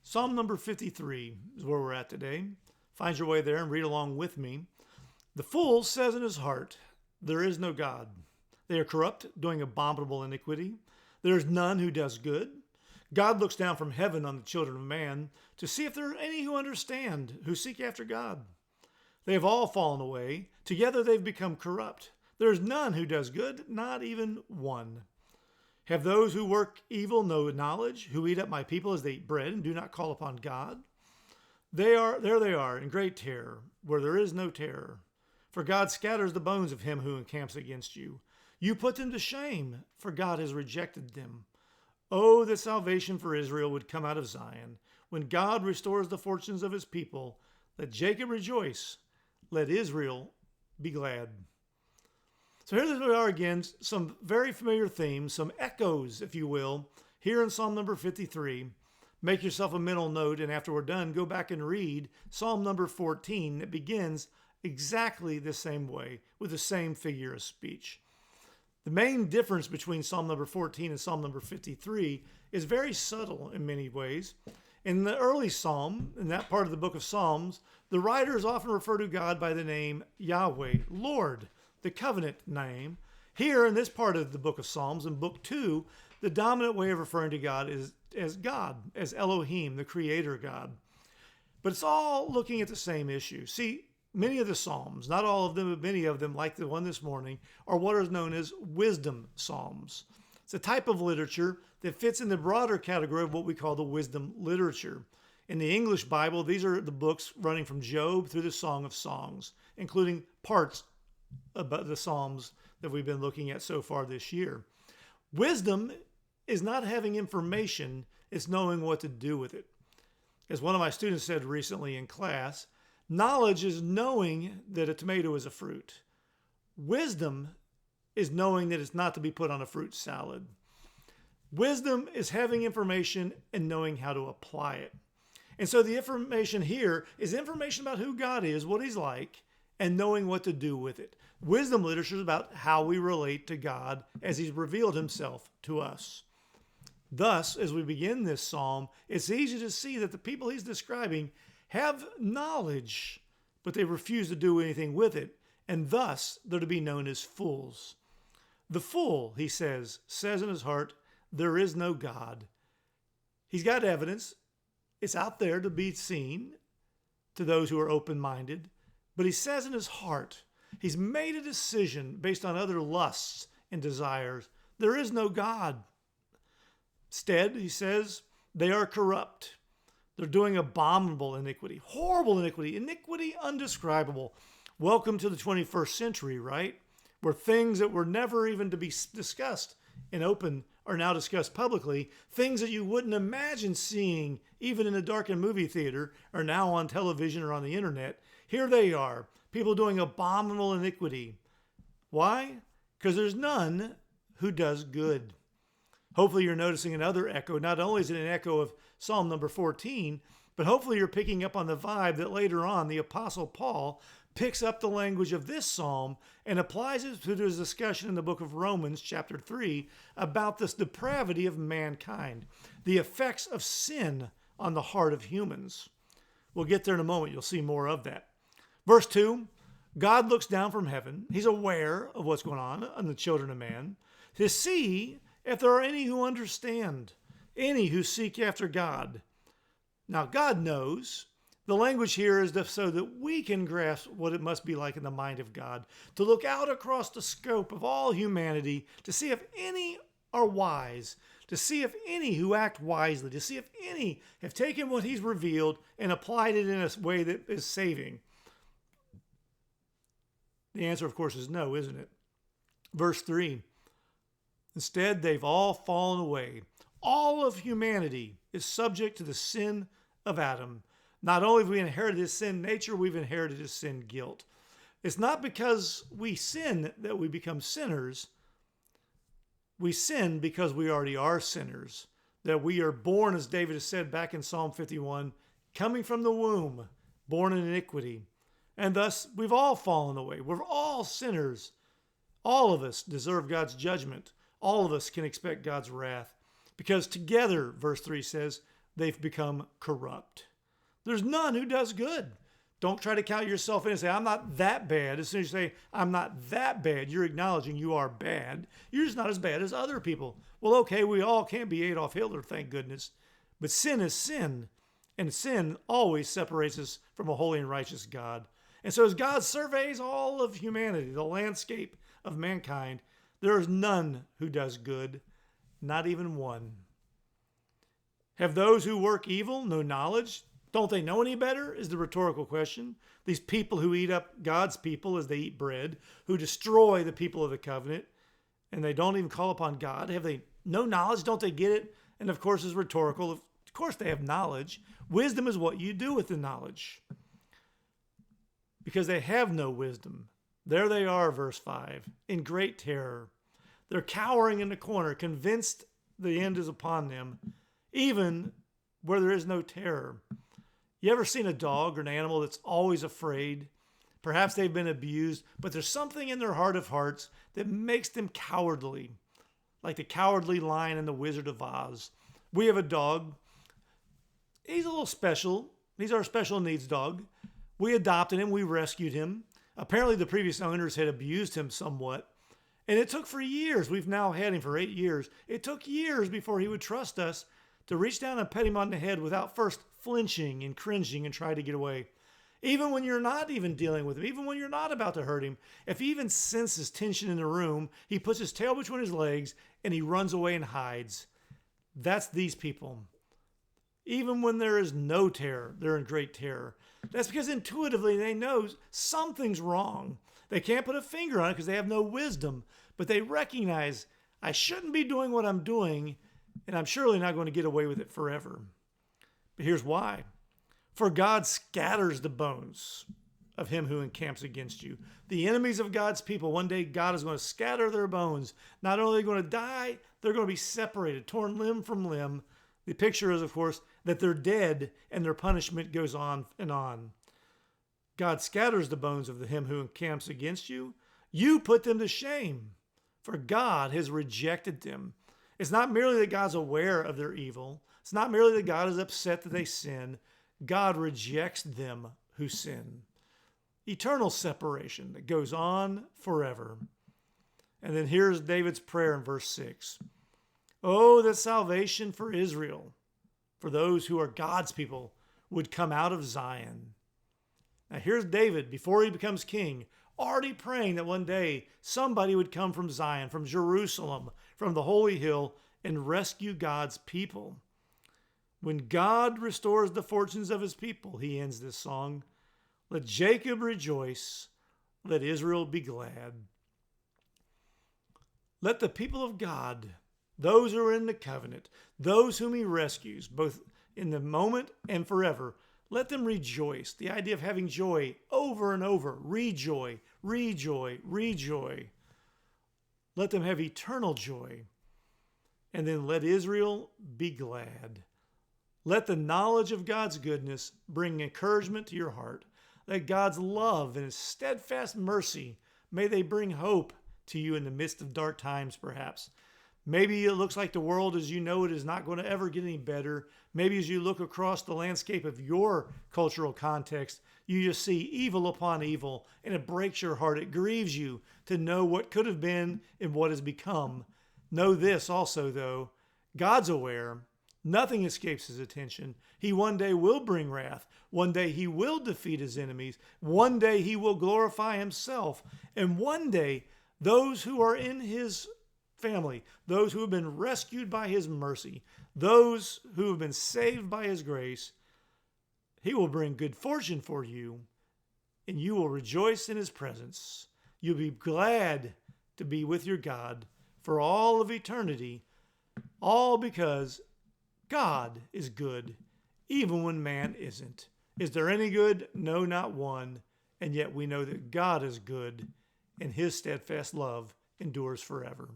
Psalm number 53 is where we're at today. Find your way there and read along with me. The fool says in his heart, there is no God. They are corrupt, doing abominable iniquity. There is none who does good. God looks down from heaven on the children of man to see if there are any who understand, who seek after God. They have all fallen away. Together they've become corrupt. There is none who does good, not even one. Have those who work evil no knowledge, who eat up my people as they eat bread and do not call upon God? There they are, in great terror, where there is no terror. For God scatters the bones of him who encamps against you. You put them to shame, for God has rejected them. Oh, that salvation for Israel would come out of Zion. When God restores the fortunes of his people, let Jacob rejoice, let Israel be glad. So here we are again, some very familiar themes, some echoes, if you will, here in Psalm number 53. Make yourself a mental note, and after we're done, go back and read Psalm number 14 that begins exactly the same way, with the same figure of speech. The main difference between Psalm number 14 and Psalm number 53 is very subtle in many ways. In the early psalm, in that part of the book of Psalms, the writers often refer to God by the name Yahweh, Lord, the covenant name. Here in this part of the book of Psalms, in book 2, the dominant way of referring to God is as God, as Elohim, the creator God. But it's all looking at the same issue. See, many of the Psalms, not all of them, but many of them, like the one this morning, are what is known as wisdom Psalms. It's a type of literature that fits in the broader category of what we call the wisdom literature. In the English Bible, these are the books running from Job through the Song of Songs, including parts about the Psalms that we've been looking at so far this year. Wisdom is not having information, it's knowing what to do with it. As one of my students said recently in class, knowledge is knowing that a tomato is a fruit. Wisdom is knowing that it's not to be put on a fruit salad. Wisdom is having information and knowing how to apply it. And so the information here is information about who God is, what he's like, and knowing what to do with it. Wisdom literature is about how we relate to God as he's revealed himself to us. Thus, as we begin this psalm, it's easy to see that the people he's describing have knowledge, but they refuse to do anything with it, and thus they're to be known as fools. The fool, he says in his heart, there is no God. He's got evidence. It's out there to be seen to those who are open-minded. But he says in his heart, he's made a decision based on other lusts and desires. There is no God. Instead, he says, they are corrupt. They're doing abominable iniquity, horrible iniquity, iniquity undescribable. Welcome to the 21st century, right? Where things that were never even to be discussed in open are now discussed publicly. Things that you wouldn't imagine seeing, even in a darkened movie theater, are now on television or on the internet. Here they are, people doing abominable iniquity. Why? Because there's none who does good. Hopefully you're noticing another echo. Not only is it an echo of Psalm number 14, but hopefully you're picking up on the vibe that later on the Apostle Paul picks up the language of this psalm and applies it to his discussion in the book of Romans chapter 3 about this depravity of mankind, the effects of sin on the heart of humans. We'll get there in a moment. You'll see more of that. Verse 2, God looks down from heaven. He's aware of what's going on the children of man to see if there are any who understand, any who seek after God. Now, God knows. The language here is so that we can grasp what it must be like in the mind of God, to look out across the scope of all humanity, to see if any are wise, to see if any who act wisely, to see if any have taken what he's revealed and applied it in a way that is saving. The answer, of course, is no, isn't it? Verse 3, instead, they've all fallen away. All of humanity is subject to the sin of Adam. Not only have we inherited his sin nature, we've inherited his sin guilt. It's not because we sin that we become sinners. We sin because we already are sinners. That we are born, as David has said back in Psalm 51, coming from the womb, born in iniquity. And thus, we've all fallen away. We're all sinners. All of us deserve God's judgment. All of us can expect God's wrath. Because together, verse 3 says, they've become corrupt. There's none who does good. Don't try to count yourself in and say, I'm not that bad. As soon as you say, I'm not that bad, you're acknowledging you are bad. You're just not as bad as other people. Well, okay, we all can't be Adolf Hitler, thank goodness. But sin is sin. And sin always separates us from a holy and righteous God. And so as God surveys all of humanity, the landscape of mankind, there is none who does good, not even one. Have those who work evil no knowledge? Don't they know any better, is the rhetorical question. These people who eat up God's people as they eat bread, who destroy the people of the covenant, and they don't even call upon God. Have they no knowledge? Don't they get it? And of course, it's rhetorical. Of course they have knowledge. Wisdom is what you do with the knowledge. Because they have no wisdom. There they are, verse 5, in great terror. They're cowering in the corner, convinced the end is upon them, even where there is no terror. You ever seen a dog or an animal that's always afraid? Perhaps they've been abused, but there's something in their heart of hearts that makes them cowardly, like the cowardly lion in the Wizard of Oz. We have a dog. He's a little special. He's our special needs dog. We adopted him. We rescued him. Apparently, the previous owners had abused him somewhat. And it took for years. We've now had him for 8 years. It took years before he would trust us to reach down and pet him on the head without first flinching and cringing and try to get away. Even when you're not even dealing with him, even when you're not about to hurt him, if he even senses tension in the room, he puts his tail between his legs and he runs away and hides. That's these people. Even when there is no terror, they're in great terror. That's because intuitively they know something's wrong. They can't put a finger on it because they have no wisdom, but they recognize I shouldn't be doing what I'm doing, and I'm surely not going to get away with it forever. But here's why. For God scatters the bones of him who encamps against you. The enemies of God's people, one day God is going to scatter their bones. Not only are they going to die, they're going to be separated, torn limb from limb. The picture is, of course, that they're dead and their punishment goes on and on. God scatters the bones of him who encamps against you. You put them to shame, for God has rejected them. It's not merely that God's aware of their evil. It's not merely that God is upset that they sin. God rejects them who sin. Eternal separation that goes on forever. And then here's David's prayer in verse 6. Oh, that salvation for Israel, for those who are God's people, would come out of Zion. Now here's David, before he becomes king, already praying that one day somebody would come from Zion, from Jerusalem, from the holy hill, and rescue God's people. When God restores the fortunes of his people, he ends this song, let Jacob rejoice, let Israel be glad. Let the people of God, those who are in the covenant, those whom he rescues, both in the moment and forever, let them rejoice. The idea of having joy over and over. Rejoy, rejoy, rejoy. Let them have eternal joy. And then let Israel be glad. Let the knowledge of God's goodness bring encouragement to your heart. Let God's love and his steadfast mercy, may they bring hope to you in the midst of dark times, perhaps. Maybe it looks like the world as you know it is not going to ever get any better. Maybe as you look across the landscape of your cultural context, you just see evil upon evil, and it breaks your heart. It grieves you to know what could have been and what has become. Know this also, though, God's aware. Nothing escapes his attention. He one day will bring wrath. One day he will defeat his enemies. One day he will glorify himself. And one day, those who are in his family, those who have been rescued by his mercy, those who have been saved by his grace, he will bring good fortune for you, and you will rejoice in his presence. You'll be glad to be with your God for all of eternity, all because God is good, even when man isn't. Is there any good? No, not one. And yet we know that God is good, and his steadfast love endures forever.